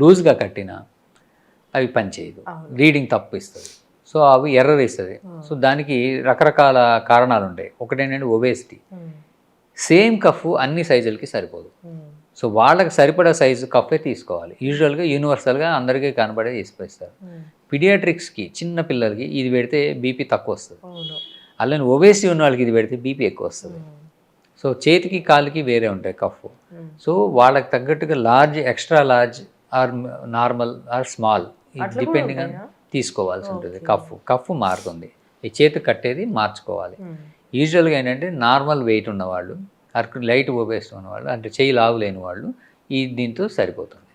లూజ్గా కట్టినా అవి పనిచేయదు, రీడింగ్ తప్పు ఇస్తుంది. సో అవి ఎర్రర్ ఇస్తుంది. సో దానికి రకరకాల కారణాలు ఉంటాయి. ఒకటి ఏంటంటే ఒబేసిటీ. సేమ్ కఫ్ అన్ని సైజులకి సరిపోదు. సో వాళ్ళకి సరిపడా సైజు కఫే తీసుకోవాలి. యూజువల్గా యూనివర్సల్గా అందరికీ కనబడే తీసుకొస్తారు. పీడియాట్రిక్స్కి చిన్న పిల్లలకి ఇది పెడితే బీపీ తక్కువ వస్తుంది, అలానే ఒబేసిటీ ఉన్న వాళ్ళకి ఇది పెడితే బీపీ ఎక్కువ వస్తుంది. సో చేతికి కాలుకి వేరే ఉంటాయి కఫ్. సో వాళ్ళకి తగ్గట్టుగా large, extra large or normal or small depending అని తీసుకోవాల్సి ఉంటుంది. కఫ్ మారుతుంది, ఈ చేతి కట్టేది మార్చుకోవాలి. యూజువల్గా ఏంటంటే నార్మల్ వెయిట్ ఉన్నవాళ్ళు, లైట్ ఒబేసిటీ ఉన్నవాళ్ళు, అంటే చెయ్యి లావు లేని వాళ్ళు ఈ దీంతో సరిపోతుంది.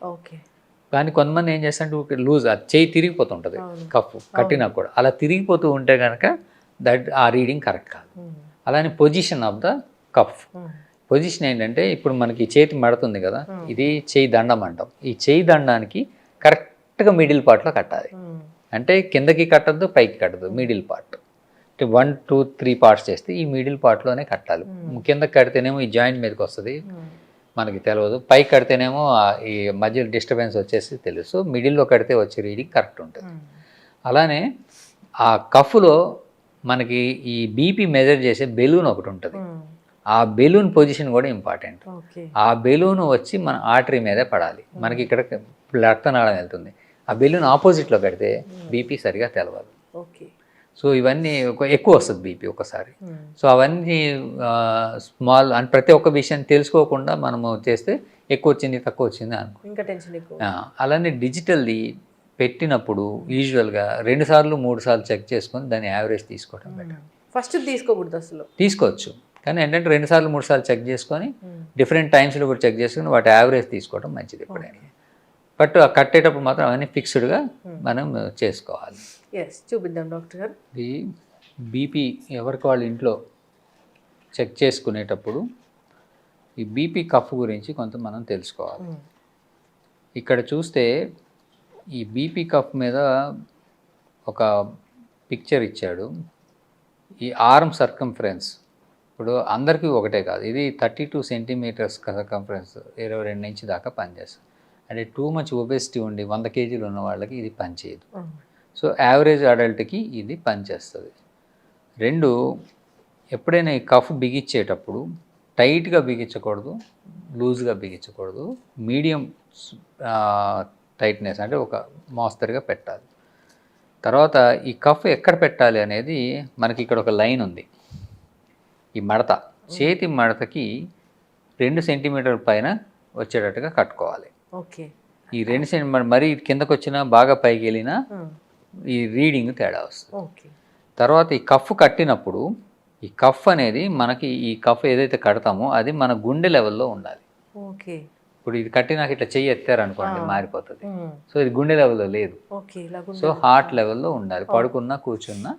కానీ కొంతమంది ఏం చేస్తారంటే లూజ్, ఆ చెయ్యి తిరిగిపోతుంటుంది కఫ్ కట్టినా కూడా. అలా తిరిగిపోతూ ఉంటే కనుక ఆ రీడింగ్ కరెక్ట్ కాదు. అలానే position of the cuff. Position ఏంటంటే ఇప్పుడు మనకి చేతి మడుతుంది కదా, ఇది చెయ్యి దండం అంటాం. ఈ చెయ్యి దండానికి కరెక్ట్గా మిడిల్ పార్ట్లో కట్టాలి. అంటే కిందకి కట్టద్దు, పైకి కట్టద్దు, మిడిల్ పార్ట్. 1, 2, 3 పార్ట్స్ చేస్తే ఈ మిడిల్ పార్ట్లోనే కట్టాలి. కిందకి కడితేనేమో ఈ జాయింట్ మీదకి వస్తుంది, మనకి తెలియదు. పైకి కడితేనేమో ఈ మధ్య డిస్టర్బెన్స్ వచ్చేసి తెలుసు. మిడిల్లో కడితే వచ్చే రీడింగ్ కరెక్ట్ ఉంటుంది. అలానే ఆ కఫ్లో మనకి ఈ బీపీ మెజర్ చేసే బెలూన్ ఒకటి ఉంటుంది. ఆ బెలూన్ పొజిషన్ కూడా ఇంపార్టెంట్. ఆ బెలూన్ వచ్చి మన ఆర్టరీ మీదే పడాలి. మనకి ఇక్కడ రక్తనాళం వెళ్తుంది. ఆ బెలూన్ ఆపోజిట్లో కడితే బీపీ సరిగా తెలవదు. సో ఇవన్నీ ఎక్కువ వస్తుంది బీపీ ఒకసారి. సో అవన్నీ స్మాల్ అండ్ ప్రతి ఒక్క విషయం తెలుసుకోకుండా మనము చేస్తే ఎక్కువ వచ్చింది తక్కువ వచ్చింది అనుకో, ఇంకా టెన్షన్ ఎక్కువ. అలానే డిజిటల్ది పెట్టినప్పుడు యూజువల్గా 2 సార్లు 3 సార్లు చెక్ చేసుకొని దాని యావరేజ్ తీసుకోవడం బెటర్. ఫస్ట్ తీసుకోకూడదు అసలు. తీసుకోవచ్చు, కానీ ఏంటంటే 2 సార్లు 3 సార్లు చెక్ చేసుకొని డిఫరెంట్ టైమ్స్లో కూడా చెక్ చేసుకొని వాటి యావరేజ్ తీసుకోవడం మంచిది ఎప్పుడైనా. బట్ కట్టేటప్పుడు మాత్రం అవన్నీ ఫిక్స్డ్గా మనం చేసుకోవాలి. చూపిద్దాం డాక్టర్ గారు. ఈ బీపీ ఎవరికి వాళ్ళ ఇంట్లో చెక్ చేసుకునేటప్పుడు ఈ బీపీ కఫ్ గురించి కొంత మనం తెలుసుకోవాలి. ఇక్కడ చూస్తే ఈ బీపీ కఫ్ మీద ఒక పిక్చర్ ఇచ్చాడు. ఈ ఆర్మ్ సర్కంఫరెన్స్ ఇప్పుడు అందరికీ ఒకటే కాదు, ఇది 32 సెంటీమీటర్స్ సర్కంఫరెన్స్ 22 ఇంచ్ దాకా పనిచేస్తుంది. అంటే టూ మచ్ ఒబేసిటీ ఉండి 100 కేజీలు ఉన్న వాళ్ళకి ఇది పనిచేయదు. సో యావరేజ్ అడల్ట్కి ఇది పనిచేస్తుంది. 2, ఎప్పుడైనా ఈ కఫ్ బిగించేటప్పుడు టైట్గా బిగించకూడదు, లూజ్గా బిగించకూడదు, మీడియం టైట్నెస్ అంటే ఒక మోస్తరుగా పెట్టాలి. తర్వాత ఈ కఫ్ ఎక్కడ పెట్టాలి అనేది మనకి ఇక్కడ ఒక లైన్ ఉంది. ఈ మడత, చేతి మడతకి 2 సెంటీమీటర్ల పైన వచ్చేటట్టుగా కట్టుకోవాలి. ఈ 2 సెంటీమీటర్ మరీ కిందకు వచ్చినా బాగా పైకి వెళ్ళినా ఈ రీడింగ్ తేడా వస్తుంది. తర్వాత ఈ కఫ్ కట్టినప్పుడు ఈ కఫ్ అనేది మనకి ఈ కఫ్ ఏదైతే కడతామో అది మన గుండె లెవెల్లో ఉండాలి. ఇప్పుడు ఇది కట్టినాక ఇట్లా చెయ్యి ఎత్తారనుకోండి మారిపోతుంది. సో ఇది గుండె లెవెల్లో లేదు. సో హార్ట్ లెవెల్లో ఉండాలి. పడుకున్నా కూర్చున్నా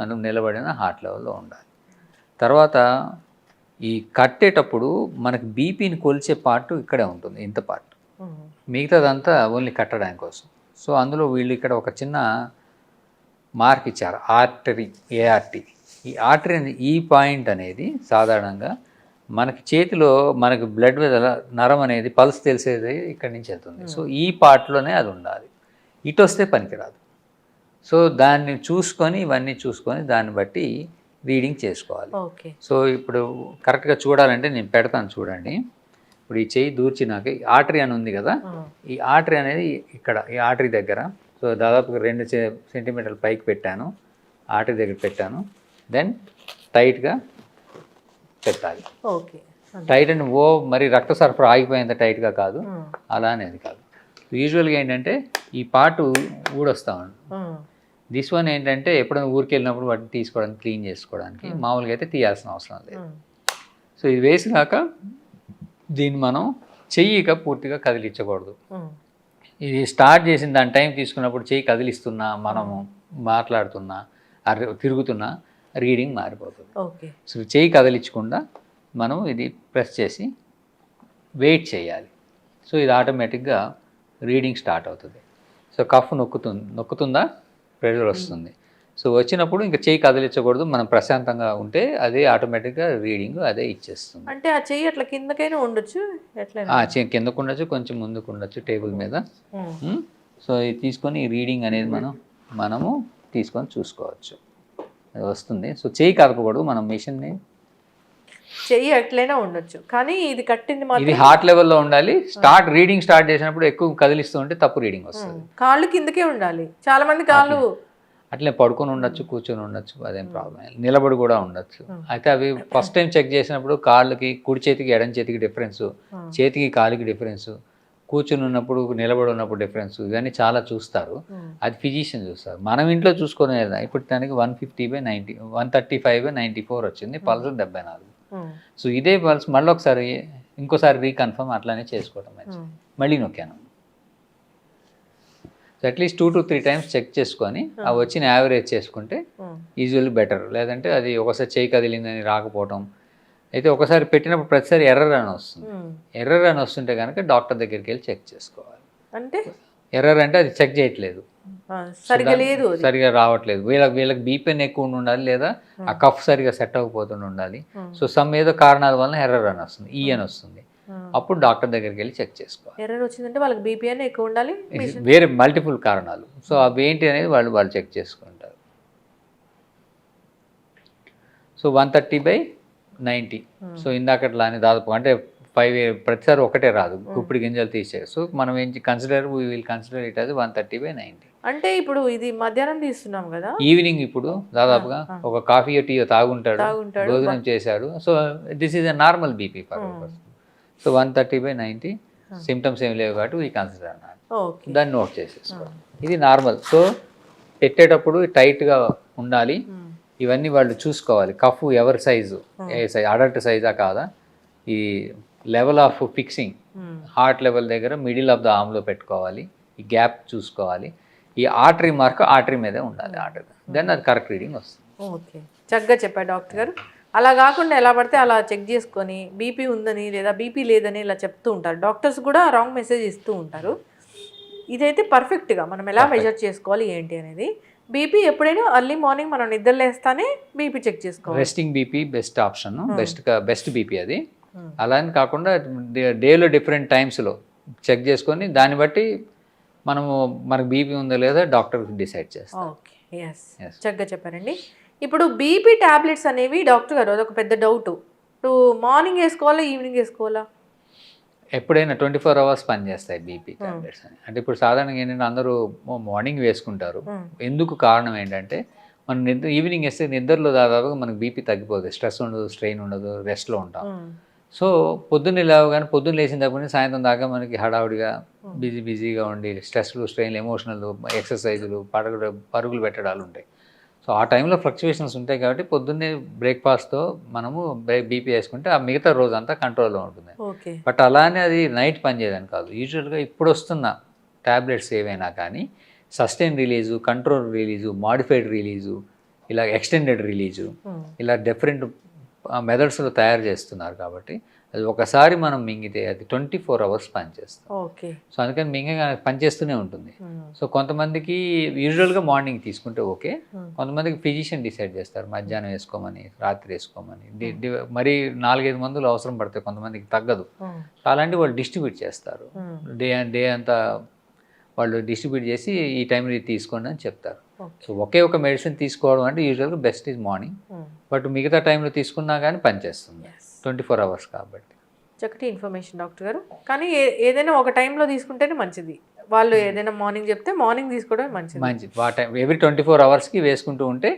మనం నిలబడిన హార్ట్ లెవెల్లో ఉండాలి. తర్వాత ఈ కట్టేటప్పుడు మనకి బీపీని కొలిచే పార్ట్ ఇక్కడే ఉంటుంది, ఇంత పార్ట్. మిగతాదంతా ఓన్లీ కట్టడానికి కోసం. సో అందులో వీళ్ళు ఇక్కడ ఒక చిన్న మార్క్ ఇచ్చారు, ఆర్టరీ, ఏఆర్టీ. ఈ ఆర్టరీ ఈ పాయింట్ అనేది సాధారణంగా మనకి చేతిలో మనకి బ్లడ్ నరం అనేది పల్స్ తెలిసేది ఇక్కడి నుంచి వెళ్తుంది. సో ఈ పార్ట్లోనే అది ఉండాలి, ఇటు వస్తే పనికిరాదు. సో దాన్ని చూసుకొని ఇవన్నీ చూసుకొని దాన్ని బట్టి రీడింగ్ చేసుకోవాలి. ఓకే. సో ఇప్పుడు కరెక్ట్గా చూడాలంటే నేను పెడతాను చూడండి. ఇప్పుడు ఈ చెయ్యి దూర్చినాక ఆర్టరీ అని ఉంది కదా, ఈ ఆర్టరీ అనేది ఇక్కడ ఈ ఆర్టరీ దగ్గర, సో దాదాపుగా 2 సెంటీమీటర్ల పైకి పెట్టాను, ఆర్టరీ దగ్గర పెట్టాను. దెన్ టైట్గా పెట్టాలి. ఓకే. టైట్ అండ్ మరి రక్త సరఫరా ఆగిపోయేంత టైట్గా కాదు, అలా అనేది కాదు. యూజువల్గా ఏంటంటే ఈ పార్ట్ ఊడొస్తా ఉంది. దిస్ వన్ ఏంటంటే ఎప్పుడైనా ఊరికి వెళ్ళినప్పుడు వాటిని తీసుకోవడానికి, క్లీన్ చేసుకోవడానికి, మామూలుగా అయితే తీయాల్సిన అవసరం లేదు. సో ఇది వేసినాక దీన్ని మనం చెయ్యిగా పూర్తిగా కదిలించకూడదు. ఇది స్టార్ట్ చేసిన దాని టైం తీసుకున్నప్పుడు చెయ్యి కదిలిస్తున్నా, మనము మాట్లాడుతున్నా, తిరుగుతున్నా రీడింగ్ మారిపోతుంది. ఓకే. సో చెయ్యి కదిలించకుండా మనం ఇది ప్రెస్ చేసి వెయిట్ చేయాలి. సో ఇది ఆటోమేటిక్గా రీడింగ్ స్టార్ట్ అవుతుంది. సో కఫ్ నొక్కుతుందా, ప్రెషర్ వస్తుంది. సో వచ్చినప్పుడు ఇంకా చెయ్యి కదిలించకూడదు, మనం ప్రశాంతంగా ఉంటే అదే ఆటోమేటిక్గా రీడింగ్ అదే ఇచ్చేస్తుంది. అంటే ఆ చెయ్యి అట్లా కిందకైనా ఉండొచ్చు, చెయ్యి కిందకు ఉండొచ్చు, కొంచెం ముందుకు ఉండొచ్చు టేబుల్ మీద. సో ఇది తీసుకొని ఈ రీడింగ్ అనేది మనము తీసుకొని చూసుకోవచ్చు, అది వస్తుంది. సో చెయ్యి కదపకూడదు, మనం మిషన్ని చెయ్యి ఎట్లయినా ఉండొచ్చు, కానీ ఇది కట్టింది ఇది మాత్రం హార్ట్ లెవెల్లో ఉండాలి. రీడింగ్ స్టార్ట్ చేసినప్పుడు ఎక్కువ కదిలిస్తూ ఉంటే తప్పు రీడింగ్ వస్తుంది. కాళ్ళు కిందకే ఉండాలి. చాలా మంది కాళ్ళు అట్లే పడుకొని ఉండొచ్చు, కూర్చొని ఉండొచ్చు, అదేం ప్రాబ్లం, నిలబడి కూడా ఉండొచ్చు. అయితే అవి ఫస్ట్ టైం చెక్ చేసినప్పుడు కాళ్ళకి, కుడి చేతికి ఎడం చేతికి డిఫరెన్స్, చేతికి కాలికి డిఫరెన్స్, కూర్చొని ఉన్నప్పుడు నిలబడి ఉన్నప్పుడు డిఫరెన్స్, ఇవన్నీ చాలా చూస్తారు. అది ఫిజిషియన్ చూస్తారు. మనం ఇంట్లో చూసుకునే ఇప్పుడు దానికి 150/90, 135/94 వచ్చింది, పల్స్ 74. సో ఇదే పల్స్ మళ్ళీ ఒకసారి ఇంకోసారి రీకన్ఫర్మ్ అట్లానే చేసుకోవటం మంచిది. మళ్ళీ నొక్కాను. So at least 2 to 3 times check చేసుకొని ఆ వచ్చిన యావరేజ్ చేసుకుంటే యూజువల్లీ బెటర్. లేదంటే అది ఒకసారి చేయి కదిలిందని రాకపోవటం, అయితే ఒకసారి పెట్టినప్పుడు ప్రతిసారి ఎర్రర్ అని వస్తుంది. ఎర్రర్ అని వస్తుంటే కనుక డాక్టర్ దగ్గరికి వెళ్ళి చెక్ చేసుకోవాలి. అంటే ఎర్రర్ అంటే అది చెక్ చేయట్లేదు, సరిగా రావట్లేదు, వీళ్ళకి బీపీఎన్ ఎక్కువ ఉండాలి, లేదా ఆ కఫ్ సరిగా సెట్ అవ్వకపోతుండి ఉండాలి. సో సమ్ ఏదో కారణాల వల్ల ఎర్రర్ అని వస్తుంది, ఈ అని వస్తుంది. అప్పుడు డాక్టర్ దగ్గరికి వెళ్ళి చెక్ చేసుకోవాలి. ఎర్రర్ వచ్చిందంటే వాళ్ళకి బీపీఎన్ ఎక్కువ ఉండాలి, వేరే మల్టిపుల్ కారణాలు. సో అవి ఏంటి అనేది వాళ్ళు చెక్ చేసుకుంటారు. సో 130/90. సో ఇందాకట్లానే దాదాపు అంటే 5 ప్రతిసారి ఒకటే రాదు, గుప్పిడి గింజలు తీసేది. సో మనం ఏం విల్ కన్సిడర్ ఇట్ అది 130/90. అంటే ఇప్పుడు ఇది మధ్యాహ్నం తీస్తున్నాం కదా, ఈవినింగ్ ఇప్పుడు దాదాపుగా ఒక కాఫీ టీ తాగుంటాడు, భోజనం చేశాడు. So this is a normal BP for person. So 130/90 symptoms ఏమి లేవు కాబట్టి వీ కన్సిడర్ అన్నారు, దాన్ని నోట్ చేసేసుకోవాలి. ఇది నార్మల్. సో పెట్టేటప్పుడు టైట్గా ఉండాలి, ఇవన్నీ వాళ్ళు చూసుకోవాలి. కఫ్ ఎవరి సైజు, ఏ సైజ్, అడల్ట్ సైజా కాదా, ఈ level of fixing heart level దగ్గర మిడిల్ ఆఫ్ ద ఆర్మ్లో పెట్టుకోవాలి, ఈ గ్యాప్ చూసుకోవాలి. ఈ ఆర్టరీ మార్క్ ఆర్టరీ మీదే ఉండాలి, ఆర్టరీ, దెన్ అది కరెక్ట్ రీడింగ్ వస్తుంది. ఓకే, చక్కగా చెప్పారు డాక్టర్ గారు. అలా కాకుండా ఎలా పడితే అలా చెక్ చేసుకొని బీపీ ఉందని లేదా బీపీ లేదని ఇలా చెప్తూ ఉంటారు. డాక్టర్స్ కూడా రాంగ్ మెసేజ్ ఇస్తూ ఉంటారు. ఇదైతే పర్ఫెక్ట్గా మనం ఎలా మెజర్ చేసుకోవాలి ఏంటి అనేది. బీపీ ఎప్పుడైనా ఎర్లీ మార్నింగ్ మనం నిద్రలేస్తానే బీపీ చెక్ చేసుకోవాలి. Resting BP best option, best BP అది. అలా అని కాకుండా డేలో డిఫరెంట్ టైమ్స్లో చెక్ చేసుకొని దాన్ని బట్టి మనకు బీపీ ఉందో లేదా డాక్టర్ డిసైడ్ చేస్తాం. ఓకే, ఎస్, చక్కగా చెప్పారండి. ఇప్పుడు బీపీ టాబ్లెట్స్ అనేవి డాక్టర్ గారు అదొక పెద్ద డౌట్. ఇప్పుడు మార్నింగ్ వేసుకోవాలా, ఈవినింగ్ వేసుకోవాలా? ఎప్పుడైనా 24 hours పనిచేస్తాయి బీపీ టాబ్లెట్స్ అని. అంటే ఇప్పుడు సాధారణంగా ఏంటంటే అందరూ మార్నింగ్ వేసుకుంటారు. ఎందుకు కారణం ఏంటంటే మనం ఈవినింగ్ వేస్తే నిద్రలో దాదాపుగా మనకు బీపీ తగ్గిపోతుంది, స్ట్రెస్ ఉండదు, స్ట్రెయిన్ ఉండదు, రెస్ట్లో ఉంటాం. సో పొద్దున్న లేవగానే, పొద్దున్న లేచిన దగ్గర నుంచి సాయంత్రం దాకా మనకి హడావుడిగా బిజీగా ఉండి స్ట్రెస్లు, స్ట్రెయిన్లు, ఎమోషనల్, ఎక్సర్సైజులు, పరుగులు పెట్టడాలు ఉంటాయి. సో ఆ టైంలో ఫ్లక్చువేషన్స్ ఉంటాయి కాబట్టి పొద్దున్నే బ్రేక్ఫాస్ట్తో మనము బీపీ వేసుకుంటే ఆ మిగతా రోజంతా కంట్రోల్లో ఉంటుంది. బట్ అలానే అది నైట్ పనిచేయదని కాదు. యూజువల్గా ఇప్పుడు వస్తున్న ట్యాబ్లెట్స్ ఏవైనా కానీ sustain release, control release, modified release, ఇలా ఎక్స్టెండెడ్ రిలీజు, ఇలా డిఫరెంట్ మెథడ్స్లో తయారు చేస్తున్నారు కాబట్టి అది ఒకసారి మనం మింగితే అది 24 hours పనిచేస్తాం. ఓకే. సో అందుకని మింగగా పనిచేస్తూనే ఉంటుంది. సో కొంతమందికి యూజువల్గా మార్నింగ్ తీసుకుంటే ఓకే, కొంతమందికి ఫిజిషియన్ డిసైడ్ చేస్తారు మధ్యాహ్నం వేసుకోమని, రాత్రి వేసుకోమని. మరి 4-5 మందులు అవసరం పడతాయి, కొంతమందికి తగ్గదు. సో అలాంటి వాళ్ళు డిస్ట్రిబ్యూట్ చేస్తారు, డే అంతా వాళ్ళు డిస్ట్రిబ్యూట్ చేసి ఈ టైంలో ఇది తీసుకోండి అని చెప్తారు. సో ఒకే ఒక మెడిసిన్ తీసుకోవడం అంటే యూజువల్గా బెస్ట్ ఈజ్ మార్నింగ్, బట్ మిగతా టైంలో తీసుకున్నా కానీ పనిచేస్తుంది 24 hours కాబట్టి. చక్కటి ఇన్ఫర్మేషన్ డాక్టర్ గారు. కానీ ఏదైనా ఒక టైంలో తీసుకుంటేనే మంచిది. వాళ్ళు ఏదైనా మార్నింగ్ చెప్తే మార్నింగ్ తీసుకోవడమే మంచిది. ఆ టైం ఎవ్రీ 24 hours వేసుకుంటూ ఉంటే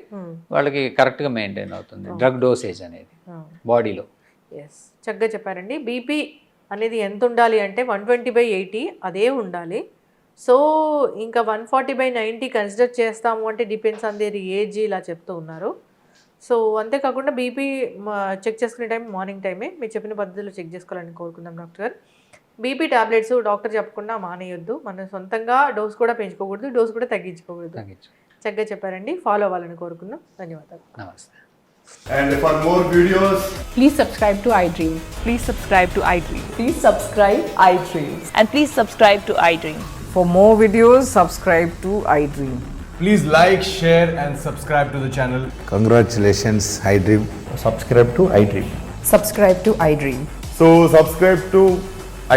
వాళ్ళకి కరెక్ట్గా మెయింటైన్ అవుతుంది డ్రగ్ డోసేజ్ అనేది బాడీలో. ఎస్, చక్కగా చెప్పారండి. బీపీ అనేది ఎంత ఉండాలి అంటే 120/80 అదే ఉండాలి. సో ఇంకా 140/90 కన్సిడర్ చేస్తాము అంటే డిపెండ్స్ ఆన్ దేర్ ఏజ్ ఇలా చెప్తూ ఉన్నారు. సో అంతేకాకుండా బీపీ చెక్ చేసుకునే టైం మార్నింగ్ టైమే. మీరు చెప్పిన పద్ధతిలో చెక్ చేసుకోవాలని కోరుకుందాం డాక్టర్ గారు. బీపీ టాబ్లెట్స్ డాక్టర్ చెప్పకుండా మానేయొద్దు, మనం సొంతంగా డోస్ కూడా పెంచుకోకూడదు, డోస్ కూడా తగ్గించుకోకూడదు. చక్కగా చెప్పారండి. ఫాలో అవ్వాలని కోరుకుందాం. ధన్యవాదాలు. నమస్తే. And for more videos, Please subscribe to iDream. Please subscribe to iDream. Please subscribe iDream. And please subscribe to iDream. For more videos, subscribe to iDream. please like, share and subscribe to the channel. Congratulations, iDream. Subscribe to iDream. Subscribe to iDream. So subscribe to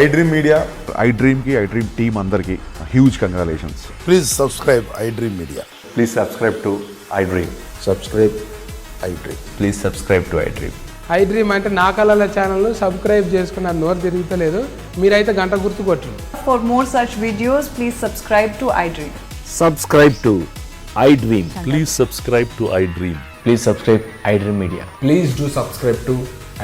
iDream Media. iDream ki iDream team andarki huge congratulations. Please subscribe iDream Media. Please subscribe to iDream. Subscribe iDream. Please subscribe to iDream. iDream అంటే నా కళల ఛానల్ను సబ్స్క్రైబ్ చేసుకున్న నోరు తిరుగుతలేదు, మీరైతే గంట గుర్తు కొట్టండి. For more such videos, please subscribe to iDream. Subscribe to iDream. Please subscribe to iDream. Please subscribe iDream Media. Please do subscribe to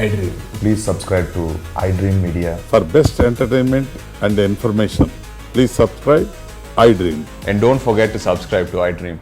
iDream. Please subscribe to iDream Media. For best entertainment and information, please subscribe iDream. And don't forget to subscribe to iDream.